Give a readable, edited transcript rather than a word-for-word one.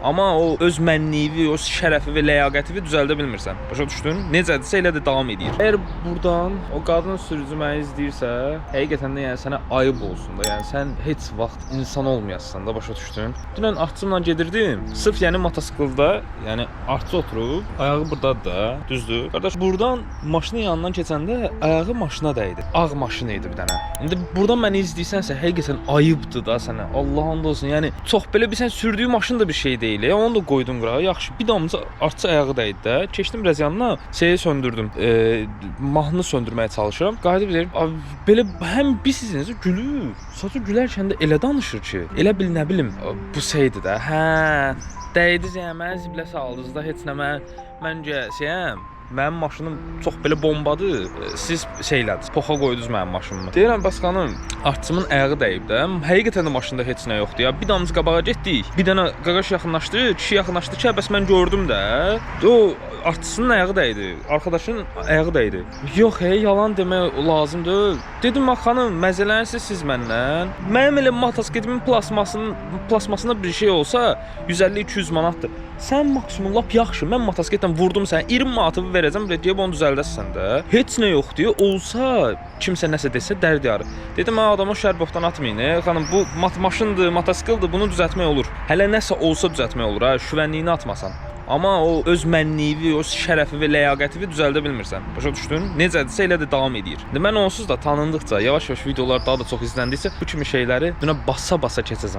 Amma o öz mənliyi, o şərəfi və ləyaqəti düzəldə bilmirsən. Başa düşdün? Necədirsə elə də davam edir. Əgər burdan o qadın sürücü məni izləyirsə, həqiqətən də yəni sənə ayıb olsun da. Yəni sən heç vaxt insan olmayasan da, başa düşdün? Dünən artçımla gedirdim. Sırf yəni mototsiklda, yəni artçı oturub, ayağı burdadır da, düzdür? Qardaş, burdan maşının yanından keçəndə ayağı maşına dəydi. Ağ maşın idi bir dənə. İndi burdan məni izləyirsənsə, həqiqətən ayıbdır da sənə. Allah and olsun. Yəni çox belə bir sən sürdüyü maşın da bir şey deyil. Onu da qoydun qırağa. Yaxşı, bir damcı artçı ayağı dəydi də. Keçdim biraz yanına, şeyi söndürdüm. Mahnını söndürməyə çalışıram. Qayıdıb deyir, belə həm bizsiniz gülür. Saçı gülərkən də elə danışır ki, elə bil nə bilim bu şeydir də. Hə, dəydi zəmən ziblə saldınız da heç nə məncə şeyəm. Mənim maşınım çox belə bombadır. Siz şeylədiniz, poxa qoydunuz mənim maşınımı. Deyirəm, bəs xanım, artçımın ayağı dəyib də. Həqiqətən də maşında heç nə yoxdur ya. Bir damcı qabağa getdik. Bir dənə qaqaş yaxınlaşdı, kişi yaxınlaşdı ki, bəs mən gördüm də. O artçısının ayağı dəydi, arkadaşının ayağı dəydi. Yox, yalan demək lazımdır. Dedim, xanım, məzələnsiz siz məndən. Mənim elə motosiklimin plasmasında bir şey olsa 150-200 manatdır. Sən maksimum lap yaxşı, mən motosikletdən vurdum sənə 20 manatı verəcəm, deyib onu düzəldəsən də. Heç nə yoxdur. Olsa kimsə nəsə desə dərd yarı. Dedim, adamı şərboxdan atmayın. Xanım, bu maşındır, motosikletdir, bunu düzəltmək olur. Hələ nəsə olsa düzəltmək olur, ha, şüvənliyini atmasan. Amma o öz mənliyi, o şərəfi və ləyaqəti düzəldə bilmirsən. Başa düşdün? Necədirsə elə də davam edir. İndi mən onsuz da tanındıqca, yavaş-yavaş videolar daha da çox izləndikcə bu kimi şeyləri buna basa-basa keçəcəm.